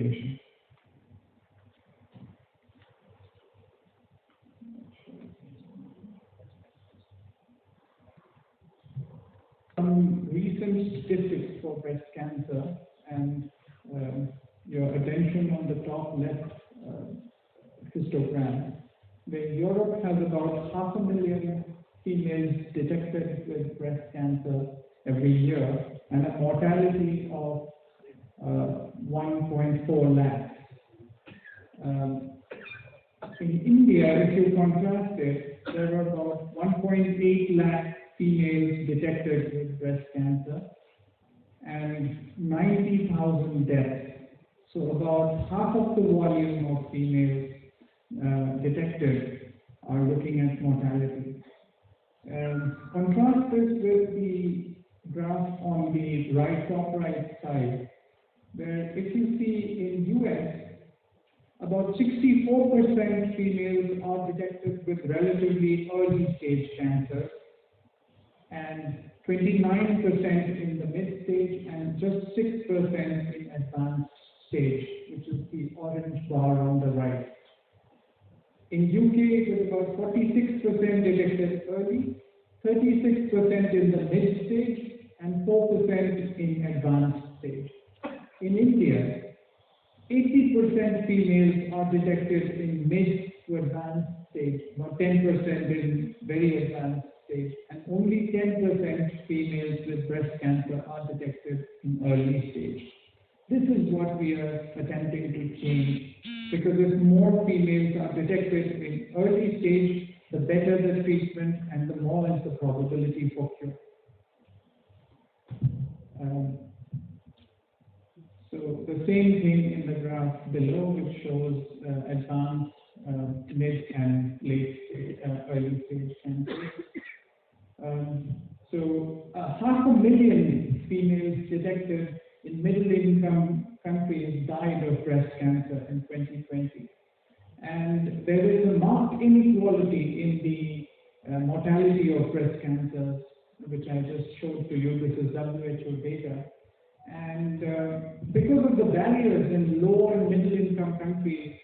patient. Some recent statistics for breast cancer, and your attention on the top left histogram, where Europe has about 500,000 females detected with breast cancer every year and a mortality of 1.4 lakhs. In India, if you contrast it, there are about 1.8 lakh females detected with breast cancer and 90,000 deaths. So about half of the volume of females detected are looking at mortality. Contrast this with the graph on the top right side, where if you see in US, about 64% females are detected with relatively early stage cancer, and 29% in the mid stage, and just 6% in advanced stage, which is the orange bar on the right. In UK, it is about 46% detected early, 36% in the mid stage, and 4% in advanced stage. In India, 80% females are detected in mid to advanced stage, about 10% in very advanced stage, and only 10% females with breast cancer are detected in early stage. This is what we are attempting to change, because if more females are detected in early stage, the better the treatment and the more is the probability for cure. So the same thing in the graph below, which shows advanced, mid and late stage, early stage cancer. So 500,000 females detected in middle-income countries died of breast cancer in 2020. And there is a marked inequality in the mortality of breast cancers, which I just showed to you. This is WHO data. And because of the barriers in low and middle-income countries,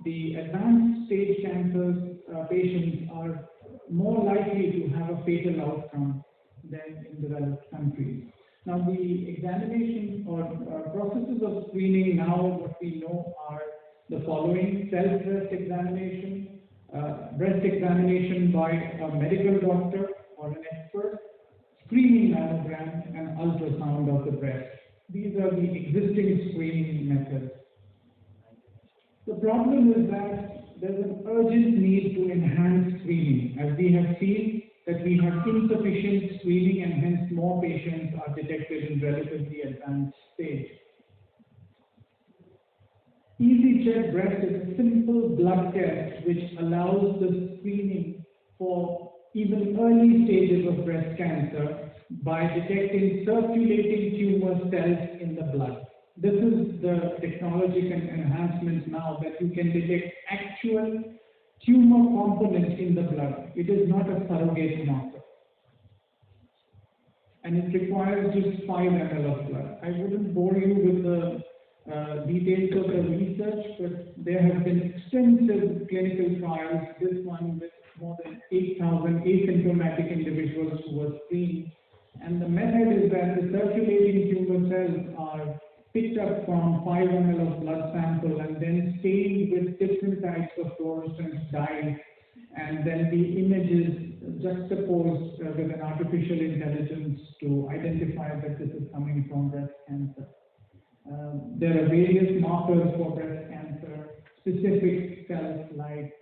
the advanced stage cancers patients are more likely to have a fatal outcome than in developed countries. Now, the examination or processes of screening now, what we know are the following: self-breast examination, breast examination by a medical doctor or an expert, screening mammogram, and ultrasound of the breast. These are the existing screening methods. The problem is that there's an urgent need to enhance screening, as we have seen that we have insufficient screening and hence more patients are detected in relatively advanced stage. EasyCheck Breast is a simple blood test which allows the screening for even early stages of breast cancer by detecting circulating tumor cells in the blood. This is the technological enhancement now, that you can detect actual tumor components in the blood. It is not a surrogate marker. And it requires just 5 ml of blood. I wouldn't bore you with the details of the research, but there have been extensive clinical trials, this one with more than 8,000 asymptomatic individuals who were screened. And the method is that the circulating tumor cells are picked up from 5 ml of blood sample and then stained with different types of fluorescent dyes, and then the images juxtaposed with an artificial intelligence to identify that this is coming from breast cancer. There are various markers for breast cancer, specific cells like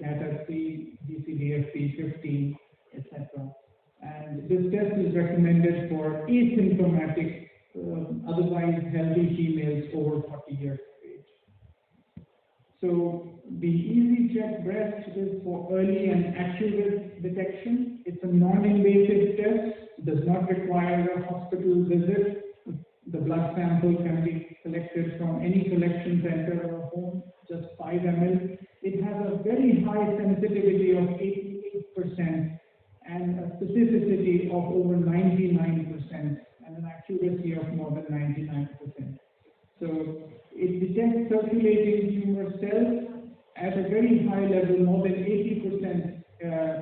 GATA3, GCDFP15, etc. And this test is recommended for asymptomatic, otherwise healthy females over 40 years of age. So the EasyCheck Breast is for early and accurate detection. It's a non-invasive test. It does not require a hospital visit. The blood sample can be collected from any collection center or home, just 5 ml. It has a very high sensitivity of 88% and a specificity of over 99%. And an accuracy of more than 99%. So it detect circulating tumor cells at a very high level, more than 80%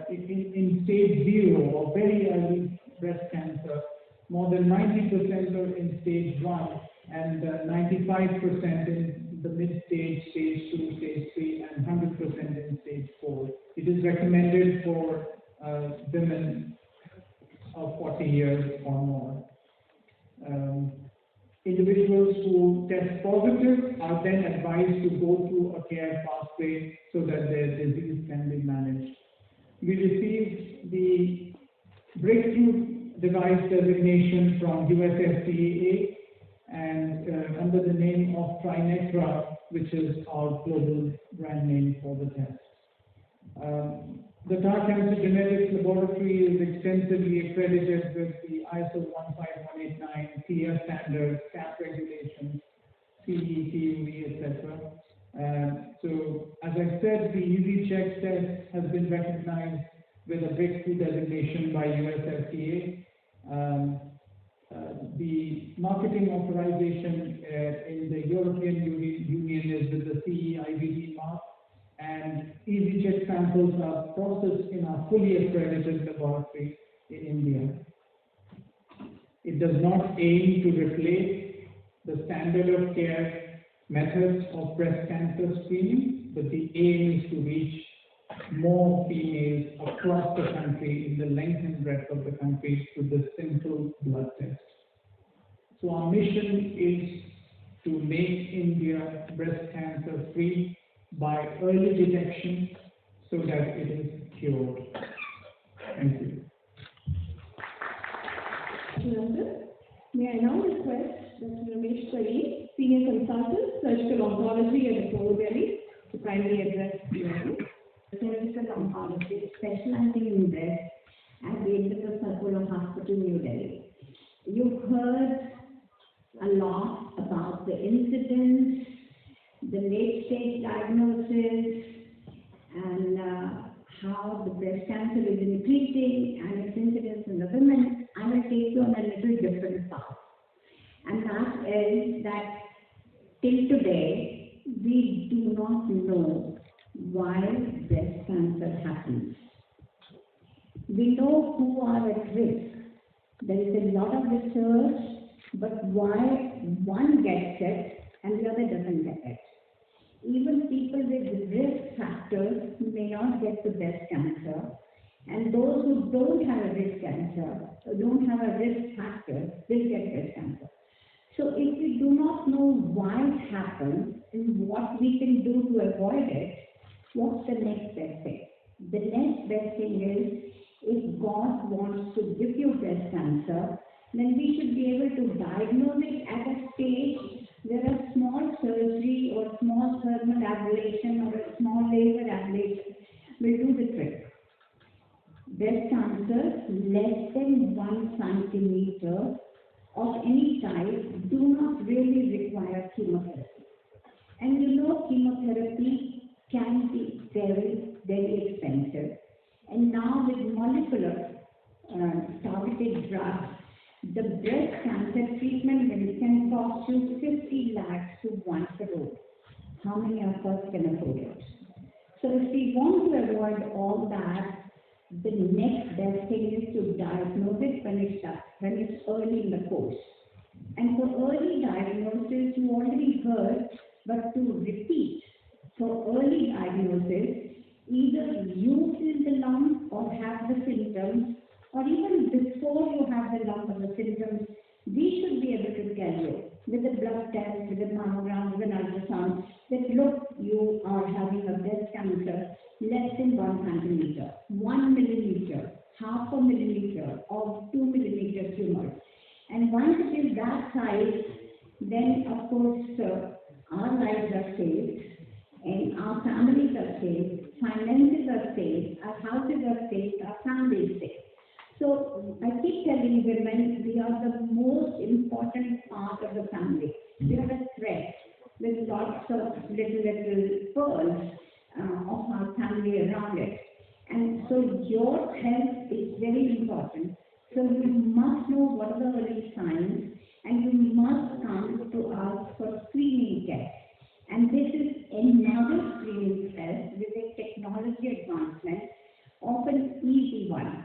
in stage 0 or very early breast cancer, more than 90% are in stage 1, and 95% in the mid-stage, stage 2, stage 3, and 100% in stage 4. It is recommended for women of 40 years or more. Individuals who test positive are then advised to go through a care pathway so that their disease can be managed. We received the breakthrough device designation from US FDA and under the name of Trinetra, which is our global brand name for the test. The Tar Cancer Genetics Laboratory is extensively accredited with the ISO 15189, TIA standards, CAP regulations, CE, TUV, etc. So, as I said, the EasyCheck test has been recognized with a breakthrough designation by US FDA. The marketing authorization in the European Union is with the CE IVD mark, and EasyCheck samples are processed in our fully accredited laboratory in India. It does not aim to replace the standard of care methods of breast cancer screening, but the aim is to reach more females across the country, in the length and breadth of the country, through this simple blood test. So our mission is to make India breast cancer free by early detection so that it is cured. Thank you. May I now request Dr. Ramesh Saeed, Senior Consultant, Surgical Oncology at Apollo Delhi, to kindly address the audience. Surgical Oncology, specializing in breast at the International Apollo Hospital, New Delhi. You've heard a lot about the incidence, the late-stage diagnosis, and how the breast cancer is increasing and its incidence in the women. I will take you on a little different path. And that is that till today, we do not know why breast cancer happens. We know who are at risk. There is a lot of research, but why one gets it and the other doesn't get it. Even people with risk factors may not get the breast cancer, and those who don't have a risk cancer, don't have a risk factor, will get breast cancer. So if we do not know why it happens and what we can do to avoid it, what's the next best thing? The next best thing is, if God wants to give you breast cancer, then we should be able to diagnose it at a stage where a small surgery or small thermal ablation or a small laser ablation will do the trick. Breast cancer less than 1 centimeter of any type do not really require chemotherapy. And you know, chemotherapy can be very, very expensive. And now with molecular targeted drugs, the breast cancer treatment can cost you 50 lakhs to 1 crore. How many of us can afford it? So if we want to avoid all that, the next best thing is to diagnose it when it's early in the course. And for early diagnosis, you already heard, but to repeat, for early diagnosis, either you feel the lump or have the symptoms, or even before you have the lump or the symptoms, we should be able to tell you with a blood test, with a mammogram, with an ultrasound, that look, you are having a breast cancer less than 1 centimeter, 1 millimeter, half a millimeter, or 2 millimeter tumor. And once it is that size, then of course our lives are saved, and our families are saved, finances are saved, our houses are saved, our families are saved. So I keep telling women, we are the most important part of the family. We are a thread with lots of little pearls of our family around it. And so your health is very important. So you must know what are the early signs, and you must come to us for screening tests. technology advancement, often easy ones.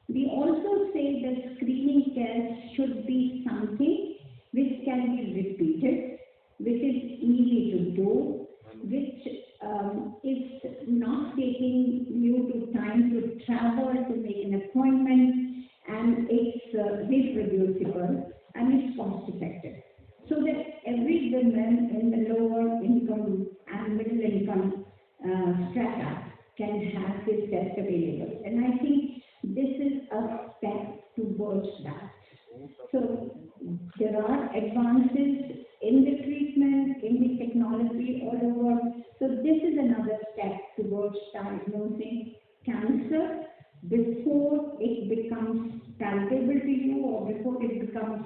We also say that screening tests should be something which can be repeated, which is easy to do, which is not taking you to time to travel to make an appointment, and it's reproducible and it's cost effective. So that every woman in the lower income and middle income strata can have this test available. And I think this is a step towards that. So there are advances in the treatment, in the technology all over. So this is another step towards diagnosing cancer before it becomes palpable to you or before it becomes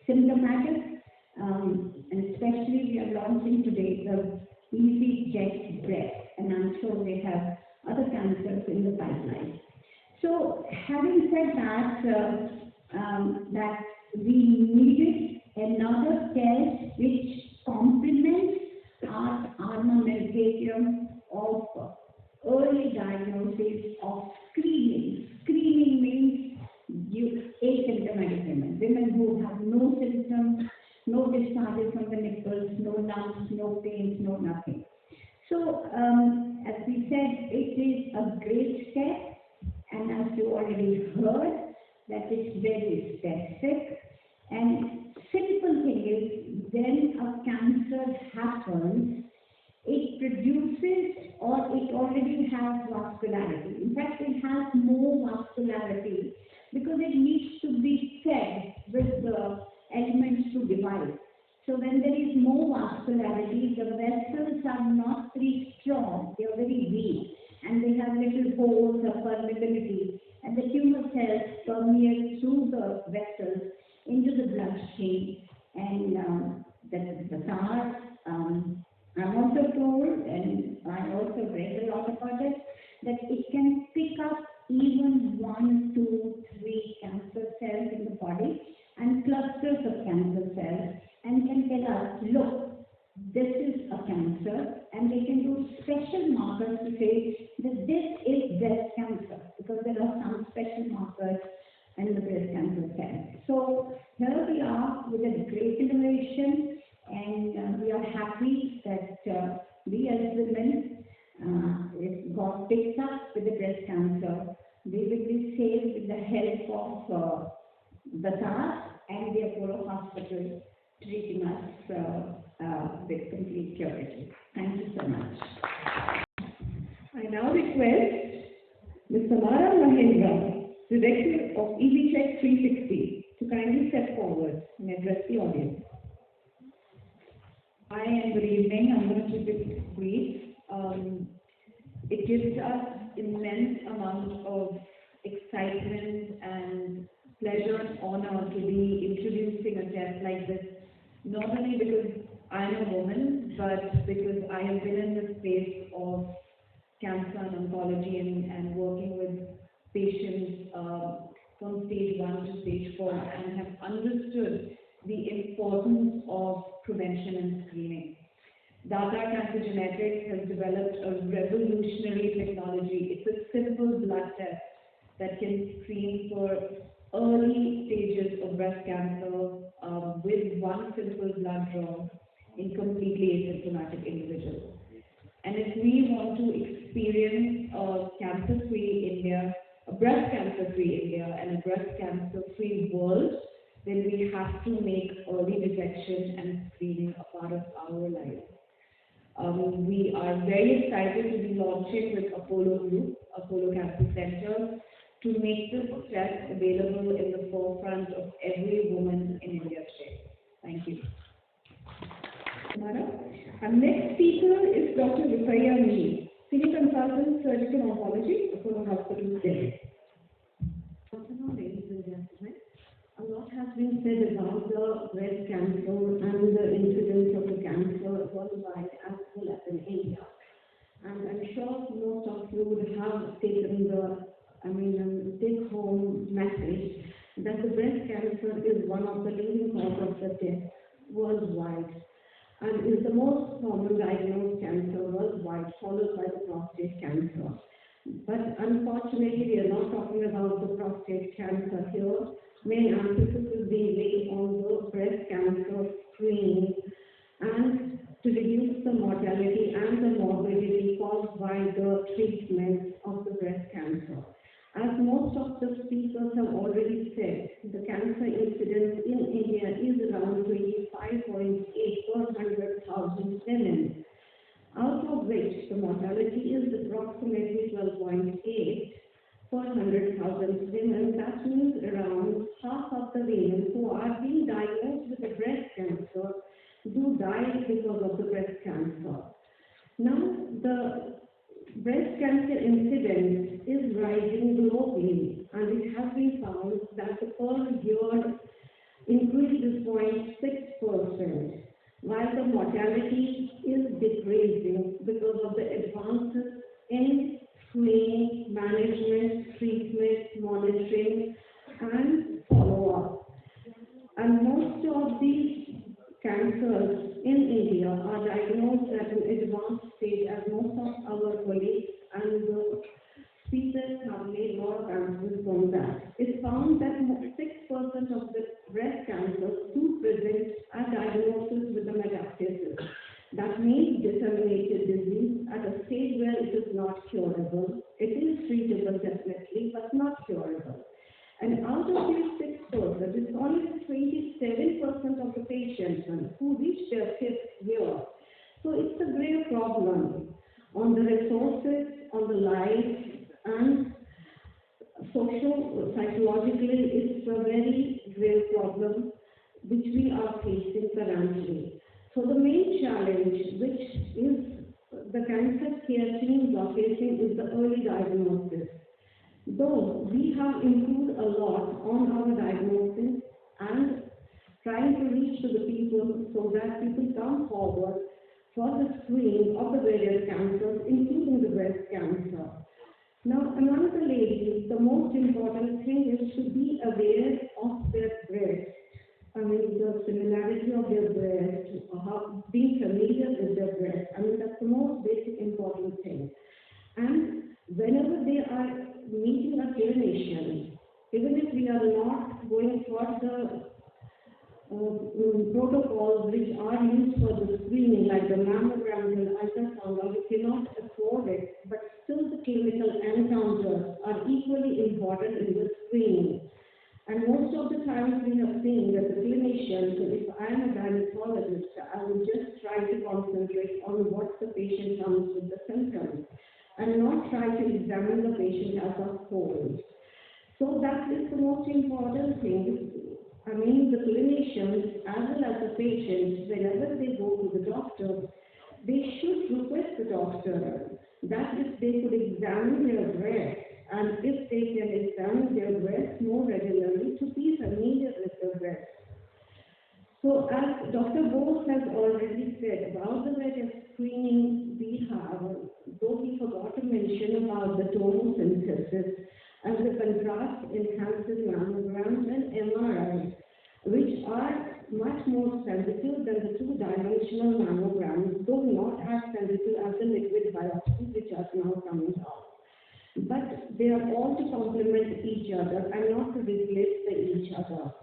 symptomatic. And especially we are launching today the Easy Check Breast, and I'm sure they have other cancers in the pipeline. So having said that, that we needed another test which complements our armamentarium of early diagnosis of screening. Screening means asymptomatic women who have no symptoms, no discharges from the nipples, no lumps, no pains, no nothing. So, as we said, it is a great step, and as you already heard, that it's very specific. And simple thing is, when a cancer happens, it produces or it already has vascularity. In fact, it has more vascularity because it needs to be fed with the elements to divide. So when there is more vascularity, the vessels are not very strong, they are very weak, and they have little holes or permeability, and the tumor cells permeate through the vessels into the bloodstream. And the SARS, I'm also told, and I also read a lot about it, that it can pick up even 1, 2, 3 cancer cells in the body and clusters of cancer cells, and can tell us, look, this is a cancer, and they can do special markers to say that this is breast cancer, because there are some special markers in the breast cancer cells. So here we are with a great innovation, and we are happy that we as women, if God picks up with the breast cancer, we will be saved with the help of the SARS and the Apollo Hospital treating us with complete purity. Thank you so much. I now request Ms. Samara Mahendra, Director of EasyCheck 360, to kindly step forward and address the audience. Hi and good evening. I'm going to keep it brief. It gives us immense amount of excitement and pleasure and honor to be introducing a test like this, not only because I'm a woman, but because I have been in the space of cancer and oncology and working with patients from stage 1 to stage 4, and have understood the importance of prevention and screening. Data Cancer Genetics has developed a revolutionary technology. It's a simple blood test that can screen for early stages of breast cancer with one simple blood draw in completely asymptomatic individuals. And if we want to experience a cancer-free India, a breast cancer-free India, and a breast cancer-free world, then we have to make early detection and screening a part of our lives. We are very excited to be launching with Apollo Group, Apollo Cancer Center, to make this test available in the forefront of every woman in India today. Thank you. Samara. Our next speaker is Dr. Rupaiya Mee, Senior Consultant, Surgical Oncology, Apollo Hospital, Delhi. Good afternoon, ladies and gentlemen. A lot has been said about the breast cancer and the incidence of the cancer worldwide as well as in India. And I'm sure most of you would have taken the take-home message that the breast cancer is one of the leading causes of death worldwide. and is the most common diagnosed cancer worldwide, followed by the prostate cancer. But unfortunately, we are not talking about the prostate cancer here. Main emphasis is being laid on the breast cancer screening and to reduce the mortality and the morbidity caused by the treatment of the breast cancer. As most of the speakers have already said, the cancer incidence in India is around 25.8 per 100,000 women, out of which the mortality is approximately 12.8 per 100,000 women. That means around half of the women who are being diagnosed with the breast cancer do die because of the breast cancer. Now, the breast cancer incidence is rising globally, and it has been found that the per year increase is 0.6%, while the mortality is decreasing because of the advances in screening, management, treatment, monitoring, and follow-up. And most of these cancers in India are diagnosed at an advanced stage, as most of our colleagues and the speakers have made a lot of emphasis on that. It's found that 6% of the breast cancers do present a diagnosis with the metastasis. That means disseminated disease at a stage where it is not curable. It is treatable definitely, but not curable. And out of these 6%, it's only 27% of the patients who reach their 5th year. So it's a great problem on the resources, on the life, and social, psychologically, it's a very grave problem which we are facing currently. So the main challenge which is the cancer care teams are facing is the early diagnosis. Though we have improved a lot on our diagnosis and trying to reach to the people so that people come forward for the screening of the various cancers, including the breast cancer. Now, among the ladies, the most important thing is to be aware of their breast. I mean, the similarity of their breast, being familiar with their breast. I mean, that's the most basic important thing. And whenever they are meeting a clinician, even if we are not going for the protocols which are used for the screening, like the mammograms and ultrasound, or we cannot afford it, but still the clinical encounters are equally important in the screening. And most of the times we have seen that the clinicians, if I am a gynecologist, I will just try to concentrate on what the patient comes with the symptoms, and not try to examine the patient as a whole. So that is the most important thing. I mean, the clinicians as well as the patients, whenever they go to the doctor, they should request the doctor that if they could examine their breast, and if they can examine their breast more regularly, to be familiar with the breast. So as Dr. Bose has already said about the various screening we have, though he forgot to mention about the tomosynthesis and the contrast enhanced mammograms and MRIs, which are much more sensitive than the two-dimensional mammograms, though not as sensitive as the liquid biopsies which are now coming out. But they are all to complement each other and not to replace each other.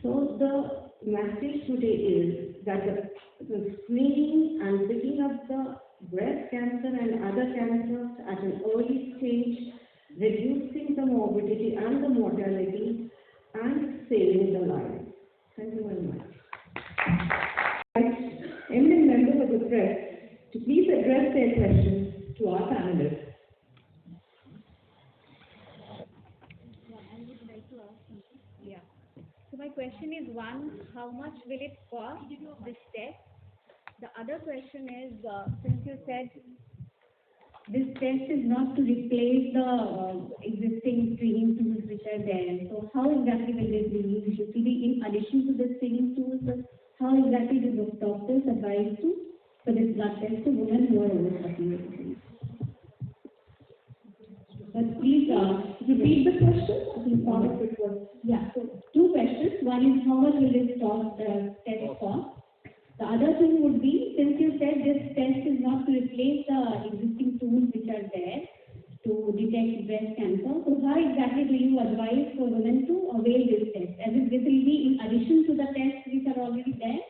So the message today is that the screening and picking up the breast cancer and other cancers at an early stage, reducing the morbidity and the mortality, and saving the life. Thank you very much. Eminent members of the press to please address their questions to our panelists. So my question is, one, how much will it cost, this test? The other question is, since you said this test is not to replace the existing screening tools which are there, so how exactly will this be used? It will be in addition to the screening tools, but how exactly do the doctors advise to for this blood test to women who are over 40 years? But please repeat the question. I think part of it was, yeah. So two questions. One is, how much will this test cost? The other thing would be, since you said this test is not to replace the existing tools which are there to detect breast cancer, so how exactly do you advise for women to avail this test? As if this will be in addition to the tests which are already there?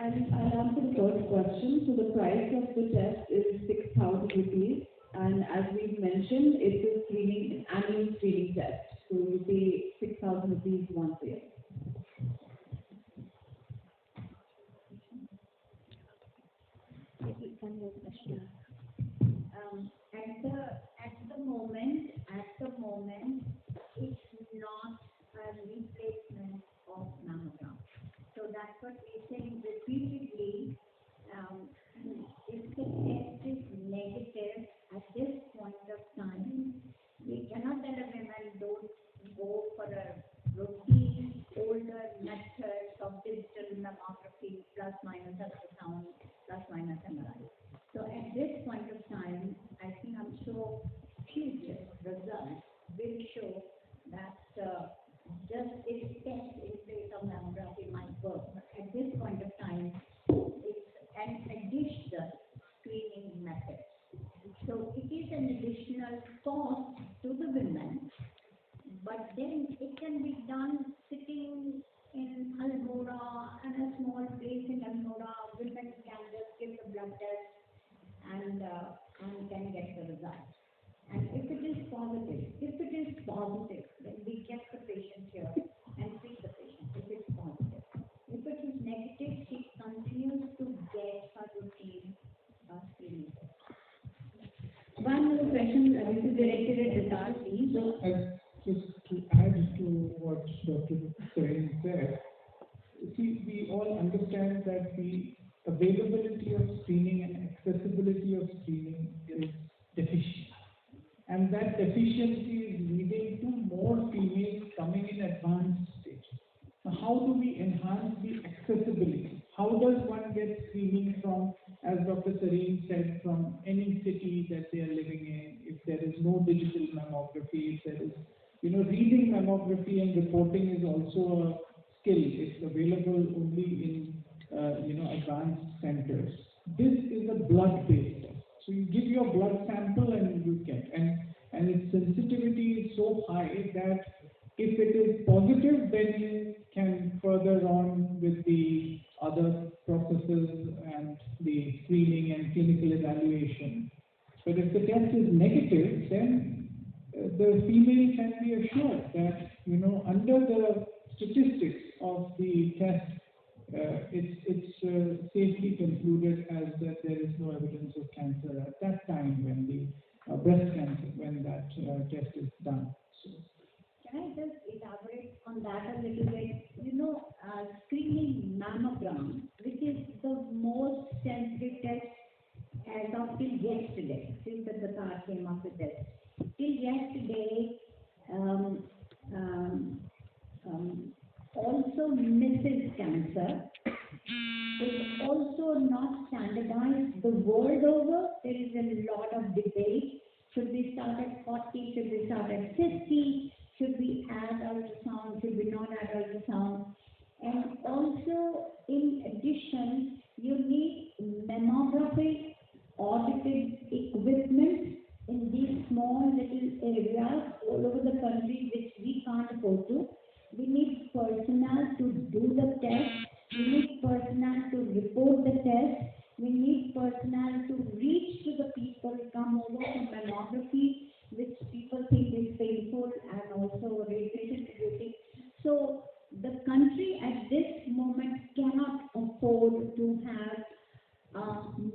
I'll answer the first question. So the price of the test is 6,000 rupees, and as we've mentioned, it's a screening, annual screening test. So you pay 6,000 rupees once a year. One more question. At the moment, it's not a replacement of mammogram. So that's what we're saying repeatedly. If the test is negative at this point of time, we cannot tell a woman don't go for a routine older method of digital mammography plus minus ultrasound plus minus MRI. So at this point of time, I think I'm sure future results will show that just this test in place of mammography might work. But at this point of time, it's an additional screening method. So it is an additional cost to the women, but then it can be done sitting in Almora and a small place in Almora. Women can just give the blood test and can get the result. And if it is positive, then we get the patient here and treat the patient if it's positive. If it is negative, she continues to get her routine screening test. One more question, this is directed at Vikas, please. Just to add to what Dr. Sareen said, see, we all understand that the availability of screening and accessibility of screening is deficient. And that deficiency is leading to more females coming in advanced stage. Now, how do we enhance the accessibility? How does one get screening from, as Dr. Sareen said, from any city that they are living in? If there is no digital mammography, if there is, reading mammography and reporting is also a skill. It's available only in, advanced centers. This is a blood-based test. So you give your blood sample and you get, and its sensitivity is so high that if it is positive, then you can further on with the other processes and the screening and clinical evaluation. But if the test is negative, then the female can be assured that, under the statistics of the test, it's safely concluded as that there is no evidence of cancer at that time when the breast cancer, when that test is done. So, can I just elaborate on that a little bit? Screening mammogram, which is the most sensitive test as of till yesterday, since the Qatar came up with this. Till yesterday, also misses cancer. It's also not standardized the world over. There is a lot of debate. Should we start at 40? Should we start at 50? Should we add ultrasound? Should we not add ultrasound? And also, in addition, you need mammography audited equipment in these small little areas all over the country which we can't afford to. We need personnel to do the test. We need personnel to report the test. We need personnel to reach to the people, come over for mammography, which people think is painful and also radiation inducing. So the country at this moment cannot afford to have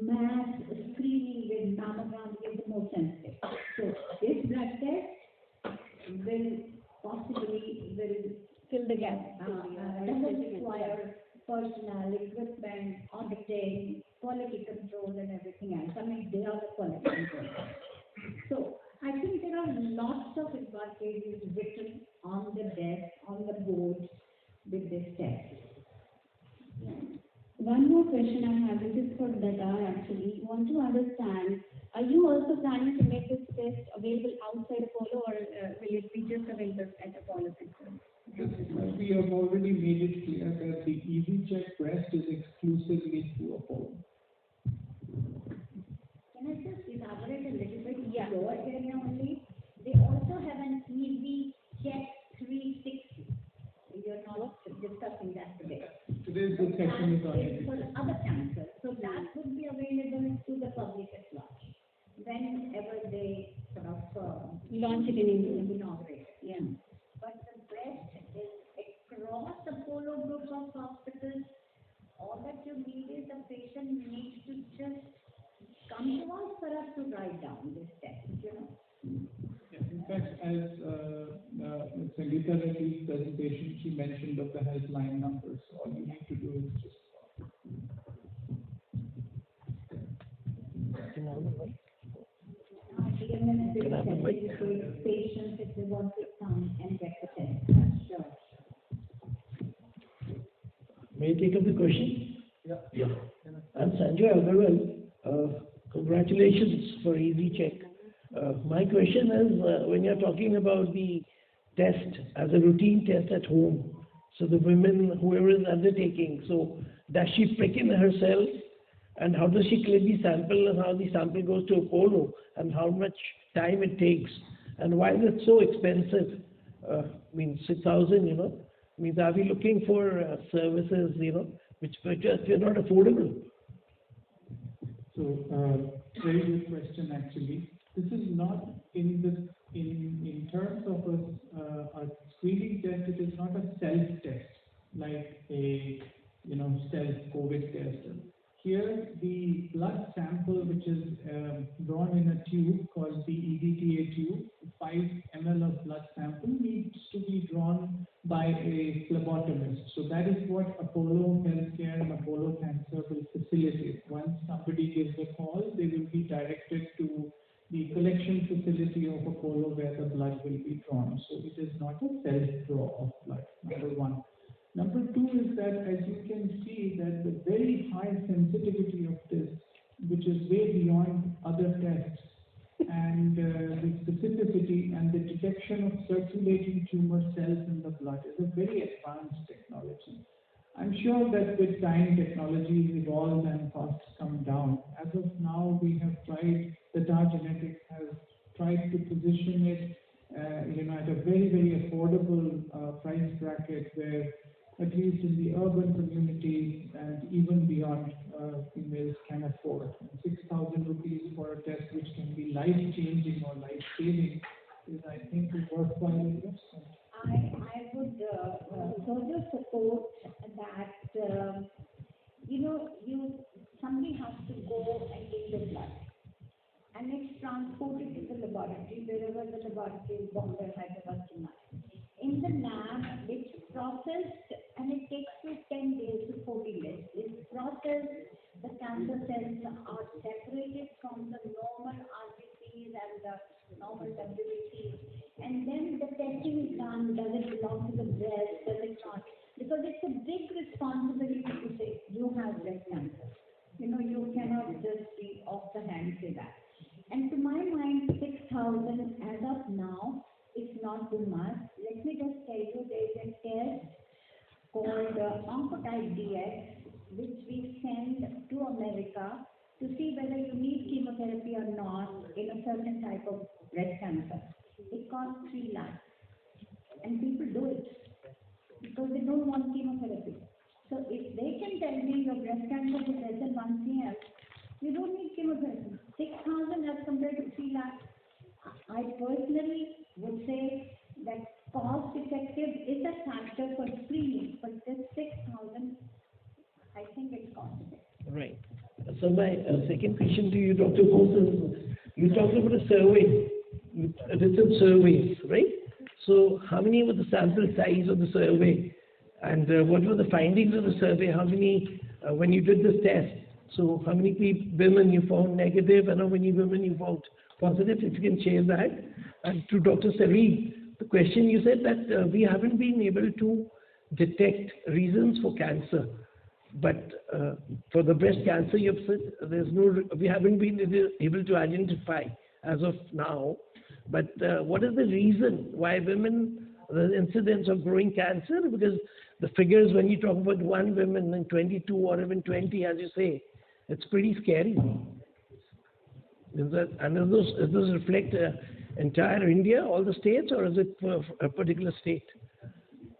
mass screening with mammogram is the most sensitive. So this blood test will possibly Fill the gap. doesn't require personnel, equipment, auditing, quality control and everything else. I mean, they are the quality control. So I think there are lots of advantages written on the desk, on the board with this test. One more question. question I have, this is for Dada actually. Want to understand, are you also planning to make this test available outside Apollo, or will it be just available at Apollo Center? We have already made it clear that the Easy Check breast is exclusively through Apollo. Can I just elaborate a little bit? Yeah. Your area only. They also have an Easy Check 360. You're not discussing that today. Today's discussion is on That is Easy for Check. other cancers. So that would be available to the public at large whenever they sort of Launch it in India. inaugurate. Yeah. But the breast is across Apollo group of hospitals. All that you need is the patient needs to just come to us for us to write down this test, Yeah, in fact, as Sangeeta Reddy's presentation, she mentioned of the helpline numbers. So all you need to do is just patients if they want to come and get the test. Sure. May I take up the question? Yeah. Yeah. I'm Sanjay Agarwal. Congratulations for Easy Check. My question is, when you're talking about the test as a routine test at home, so the women, whoever is undertaking, so does she prick in herself, and how does she collect the sample, and how the sample goes to Apollo, and how much time it takes, and why is it so expensive? Means 6,000, means are we looking for services, which are not affordable? So, very good question actually. This is not in terms of a screening test, it is not a self-test like a, self-COVID test. Here, the blood sample, which is drawn in a tube called the EDTA tube, 5 ml of blood sample needs to be drawn by a phlebotomist. So that is what Apollo Healthcare and Apollo Cancer will facilitate. Once somebody gives a call, they will be directed to the collection facility of Apollo where the blood will be drawn. So it is not a self-draw of blood, number one. Number two is that, as you can see, that the very high sensitivity of this, which is way beyond other tests, and the specificity and the detection of circulating tumor cells in the blood is a very advanced technology. I'm sure that with time technologies evolve and costs come down. As of now, we have tried, the Tata Genetics has tried to position it at a very, very affordable price bracket where at least in the urban communities and even beyond, females can afford. 6,000 rupees for a test which can be life-changing or life-saving is, I think, a worthwhile investment. I would further support that, somebody has to go and take the blood. And it's transported to the laboratory, wherever the laboratory is, Bombay, Hyderabad, Chennai. In the lab, it's processed and it takes you 10 days to 14 days. It's processed, the cancer cells are separated from the normal RBCs and the normal WBCs. And then the testing is done. Does it belong to the breast? Does it not? Because it's a big responsibility to say you have breast cancer. You cannot just be off the hand say that. And to my mind, 6,000 as of now is not too much. Let me just tell you, there is a test called Oncotype DX, which we send to America to see whether you need chemotherapy or not in a certain type of breast cancer. It costs 3 lakhs. And people do it because they don't want chemotherapy. So if they can tell me your breast cancer is less than 1 cm, you don't need chemotherapy. 6,000 as compared to 3 lakhs. I personally would say that cost effective is a factor for screening, but this 6,000, I think it's cost effective. Right. So my second question to you, Dr. Bose, is you talked about a survey, written surveys, right? So how many were the sample size of the survey, and what were the findings of the survey? How many, when you did this test, so how many women you found negative and how many women you found positive, if you can share that? And to Dr. Sareed, the question you said that we haven't been able to detect reasons for cancer. But for the breast cancer, you've said we haven't been able to identify as of now. But what is the reason why women, the incidence of growing cancer? Because the figures, when you talk about one woman in 22 or even 20, as you say, it's pretty scary. Does this reflect entire India, all the states, or is it for a particular state?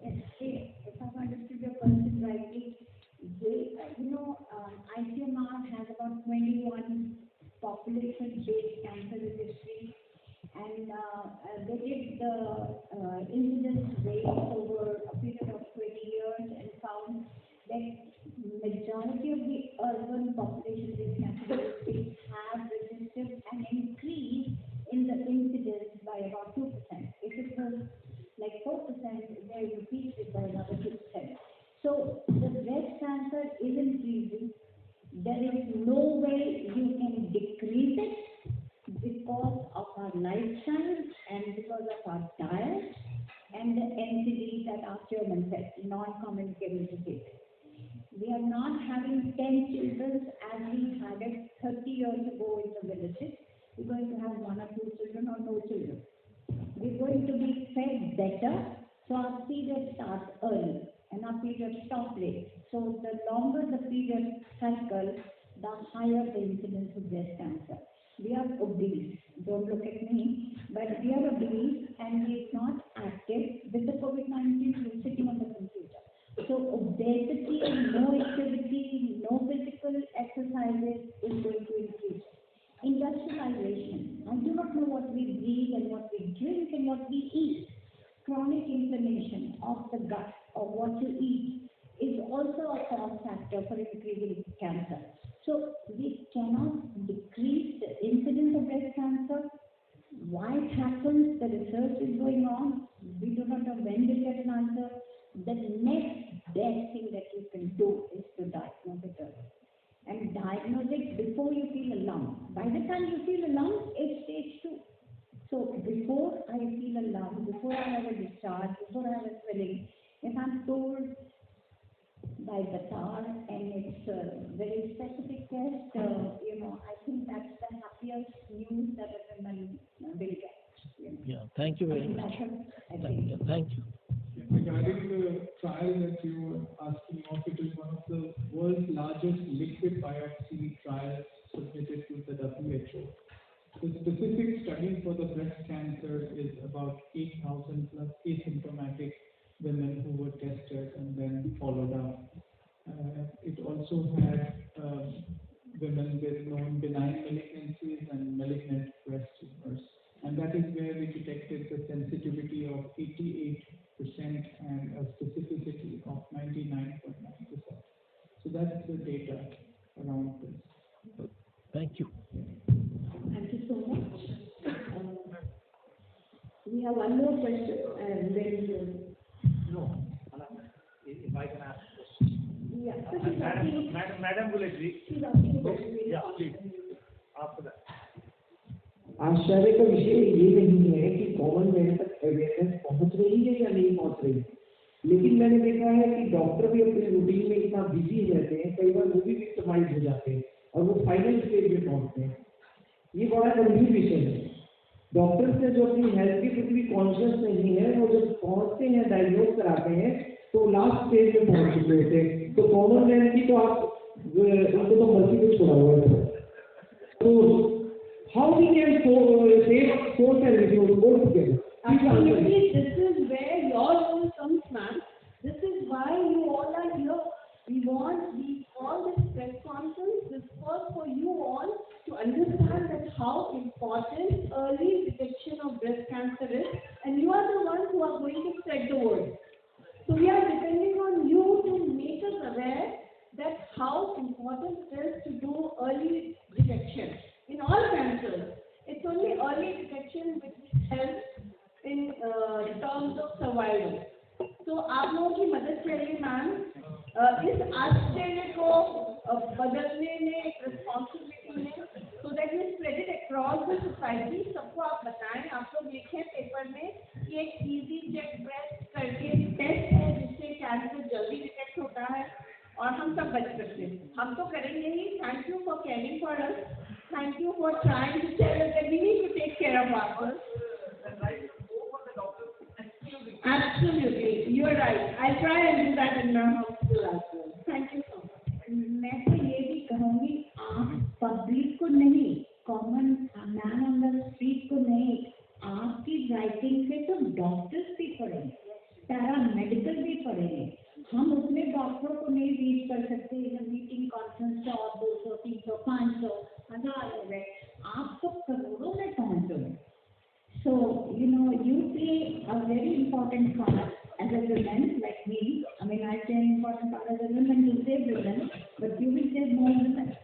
If I've understood your question rightly, ICMR has about 21 population-based cancer registry, and they did the incidence rate over a period of 20 years and found that majority of the urban population-based cancer registries have registered an increase in the incidence by about 2%. If it was like 4%, they increased it by another 2%. So the breast cancer is increasing. There is no way you can decrease it because of our lifestyle and because of our diet and the NCDs that our chairman said, non-communicable disease. We are not having 10 children as we had it 30 years ago in the villages. We're going to have 1 or 2 children or no children. We're going to be fed better, so our periods start early and our periods stop late. So the longer the period cycle, the higher the incidence of breast cancer. We are obese. Don't look at me, but we are obese and we're not active. With the COVID-19, we're sitting on the computer. So obesity, no activity, no physical exercises is going to increase. Industrialization. I do not know what we breathe and what we drink and what we eat. Chronic inflammation of the gut or what you eat is also a cause factor for increasing cancer. So we cannot decrease the incidence of breast cancer. Why it happens, the research is going on. We do not know when we get an answer. The next best thing that you can do is to diagnose it early. And diagnose it before you feel a lump. By the time you feel a lump, it's stage 2. So before I feel a lump, before I have a discharge, before I have a swelling, if I'm told by the TAR and it's a very specific test, I think that's the happiest news that a woman will get. Yeah, thank you very much. Thank you. Regarding the trial that you were asking of, it is one of the world's largest liquid biopsy trials submitted to the WHO. The specific study for the breast cancer is about 8,000 plus asymptomatic women who were tested and then followed up. It also had women with known benign malignancies and malignant breast tumors. And that is where we detected the sensitivity of 88% and a specificity of 99.9%. So that's the data around this. Thank you. Thank you so much. We have one more question, and then if I can ask a question. yeah. So Madam will agree. she's asking a question. Yeah, please. After that. आश्चर्य का विषय ये नहीं है कि common man तक awareness पहुंच रही है या नहीं पहुंच रही है, लेकिन मैंने देखा है कि डॉक्टर भी अपने रूटीन में इतना बिजी रहते हैं, कई बार वो भी विक्टिमाइज हो जाते हैं और वो फाइनल स्टेज में पहुंचते हैं। ये बड़ा गंभीर विषय है। डॉक्टर से जो अपनी हेल्थ के प्रति कॉन्शियस नहीं है, वो जब पहुंचते हैं, डायग्नोज कराते हैं, तो लास्ट स्टेज में पहुंच चुके होते हैं। तो कॉमन मैन की तो आप उनको तो मर्जी पे छोड़ा हुआ है। तो how we can save soul and resource both together? Absolutely, this is where your role comes, ma'am. This is why you all are here. We call this press conference. This was for you all to understand that how important early detection of breast cancer is, and you are the ones who are going to spread the word. So we are depending on you to make us aware that how important it is to do early detection. In all cancers, it's only early detection which helps in terms of survival. So आप लोगों की मदद चाहिए ma'am इस आश्चर्य को बदलने में, रिस्पॉन्सिबिलिटी में, so that you spread it across the society. सबको आप बताएं, आप लोग लिखें पेपर में कि एक इजी चेक ब्रेस्ट करके टेस्ट है जिससे कैंसर जल्दी डिटेक्ट होता है और हम सब बच हम तो करेंगे ही. Thank you for caring for us. Thank you for trying to tell us that we need to take care of ourselves. Absolutely, you're right. I'll try and do that in my hospital as well. Thank you so much. मैं तो ये भी कहूँगी, आप public को नहीं, common man on the street को नहीं, आपकी राइटिंग से तो डॉक्टर्स भी पढ़ेंगे, पैरामेडिकल भी पढ़ेंगे. हम उतने डॉक्टरों को नहीं रीच कर सकते. मीटिंग कॉन्फ्रेंस और 200, 300, 500, 1000 हो गए, आप तो करोड़ों में पहुँचोगे. So, you play a very important part as a woman like me. I mean, I play an important part as a woman to save women, but you will save more women.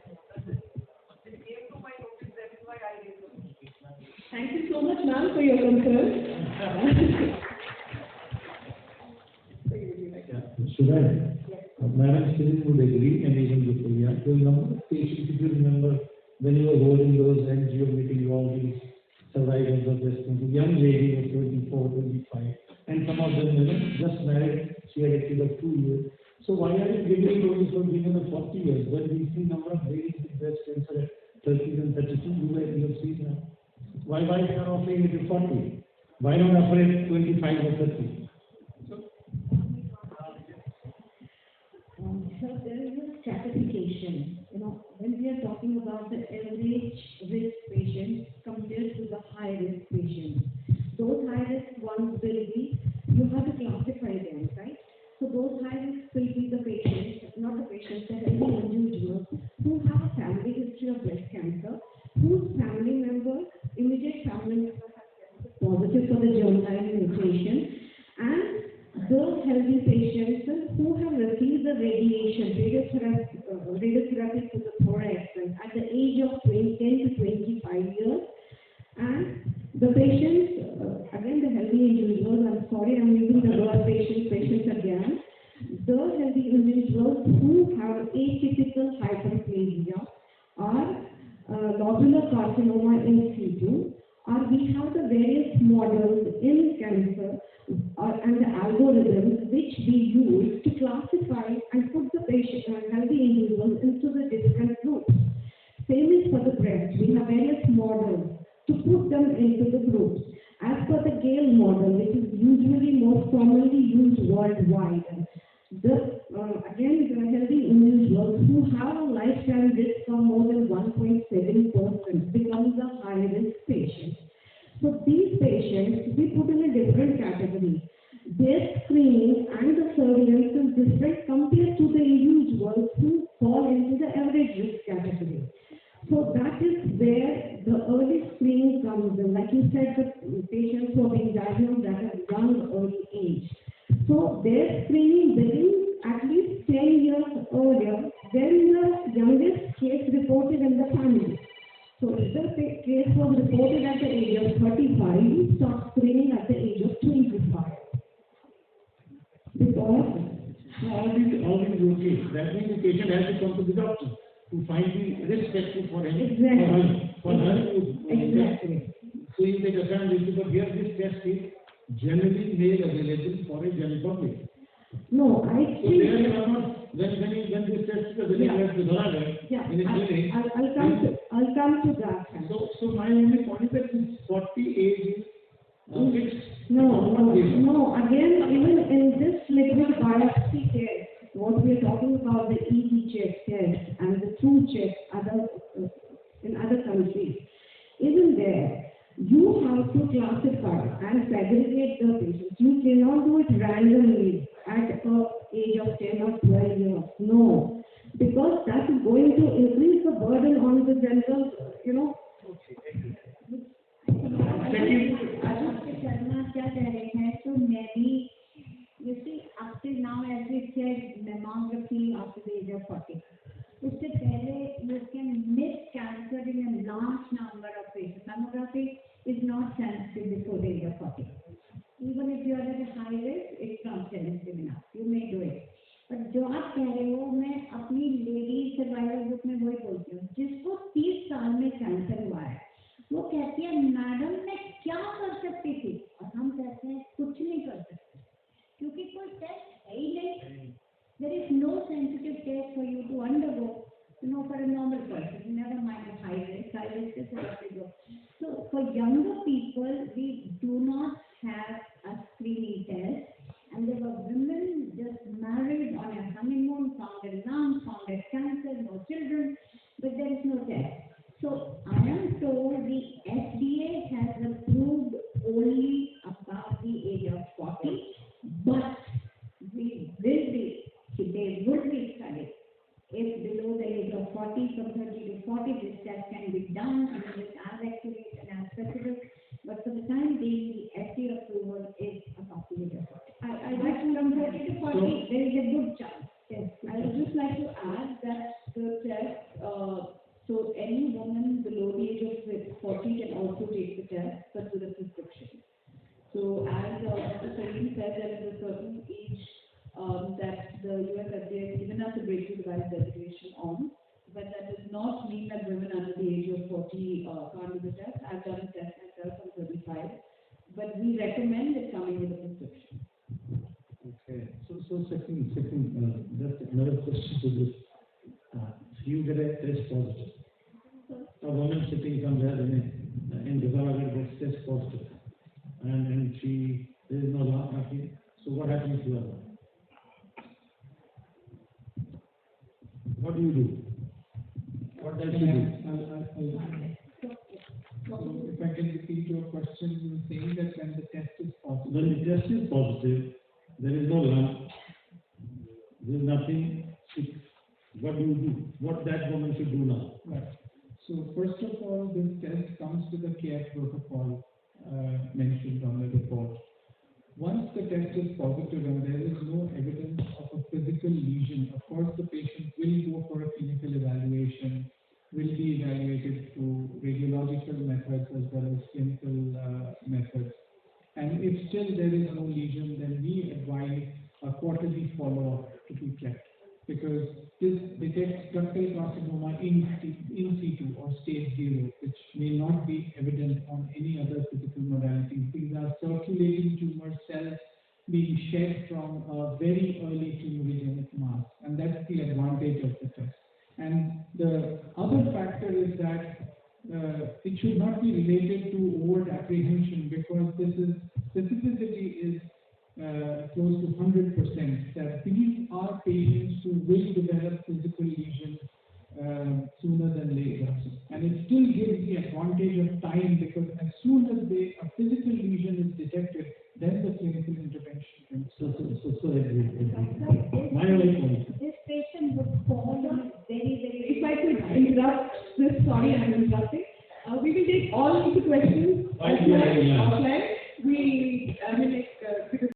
Thank you so much, ma'am, for your concern. Should Madam still would agree, and even before, yeah, the number of patients, if you remember, when you were holding those NGO meeting, all these survivors of breast cancer, young lady was 24, 25, and some of them just married, she had a kid of 2 years. So why are you giving those for women of 40 years? When we see number of ladies with breast cancer at 30 and 32, you have seen now. Why are you offering it to 40? Why not offer it 25 or 30? So there is a stratification. When we are talking about the average risk patients compared to the high risk patients, those high risk ones will be, you have to classify them, right? So those high risk will be the patients, not the patients, the healthy individuals who have a family history of breast cancer, whose family member, immediate family member has tested positive for the germline mutation, and those healthy patients who have received the radiotherapy to the thorax at the age of 10 to 25 years, and the patients, again the healthy individuals, I'm sorry I'm using the word patients again, those healthy individuals who have atypical hyperplasia or lobular carcinoma in situ, or we have the various models in cancer and the algorithms which we use to classify and put the patient healthy individuals into the different groups. Same is for the breast. We have various models to put them into the groups. As per the Gale model, which is usually most commonly used worldwide, again, the healthy individuals who have a lifetime risk of more than 1.7% becomes a high-risk patient. So these patients, we put in a different category. Their screening and the surveillance is different compared to the individuals who fall into the average risk category. So that is where the early screening comes in. Like you said, the patients who are being diagnosed at a young, early age. So their screening begins at least 10 years earlier when the youngest case reported in the family. So if the case was reported at the age of 35, we start screening at the age of 25. Because all these okay. That means the patient has to come to the doctor to find the risk factor for him. Exactly. For her. Exactly. So you take a family, but here this test is generally made available for a general public. No, I So think. there you are not, when this test is available at the Dharagar, in a clinic. I'll come to that. So my only point is that this 40 age is fixed. No. Again, even in this liquid biopsy test, what we are talking about, the easy check test and the true check in other countries, even there, you have to classify and segregate the patients. You cannot do it randomly at the age of 10 or 12 years. No, because that is going to increase the burden on the general, क्या कह रहे हैं तो मैं भी you see up till now as we said mammography after the age of 40 उससे पहले you can miss cancer in a large number of patients. Mammography is not sensitive before the age of 40. Even if you are at a high risk, it's not sensitive enough. You may do it. But जो आप कह रहे हो मैं अपनी lady survival group में वही बोलती हूँ जिसको 30 साल में कैंसर हुआ है वो कहती है मैडम मैं क्या कर सकती थी और हम कहते हैं कुछ नहीं कर सकते क्योंकि कोई टेस्ट है ही नहीं. There is no sensitive test for you to undergo. normal person, never mind high risk, is what they go. So for younger people, we do not have a screening test. And there were women just married on a honeymoon, found a lump, found a cancer, no children, but there is no test. So I am told the FDA has approved only above the age of 40, but they would be studied. If below the age of 40, from 30 to 40, this test can be done and it is as accurate and as specific. But for the time being, the FDA approval is above the age of 40. But from 30 to 40, there is a good chance. Yes, I would just like to add that the test, so any woman below the age of 40 can also take the test, but with a prescription. So as Mr. Salim said, there is a certain age that the US FDA has given us a breakthrough device designation on, but that does not mean that women under the age of 40 can't do the test. I've done the test myself, I'm 35, but we recommend it coming with a prescription. Okay, so second, just another question to this. You get a test positive. A woman sitting somewhere in Devaragar gets test positive, and there is no lump happening. So what happens to her? What do you do? What does she do? So if I can repeat your question, you were saying that when the test is positive. When the test is positive, there is no lump, there is nothing. What do you do? What that woman should do now? Right. So first of all, this test comes with a care protocol mentioned on the report. Once the test is positive and there is no evidence of a physical lesion, of course the patient will go for a clinical evaluation, will be evaluated through radiological methods as well as clinical methods. And if still there is no lesion, then we advise a quarterly follow-up to be kept, because this detects ductal carcinoma in situ or stage 0, which may not be evident on any other physical modalities. These are circulating tumor cells being shed from a very early tumorigenic mass, and that's the advantage of the test. And the other factor is that it should not be related to overt apprehension, because specificity is close to 100%, that these are patients who will develop physical lesions sooner than later. And it still gives the advantage of time, because as soon as a physical lesion is detected, then the clinical intervention can start. My only point. This patient would fall very. If I could interrupt this, sorry, I'm interrupting. We will take all the questions offline.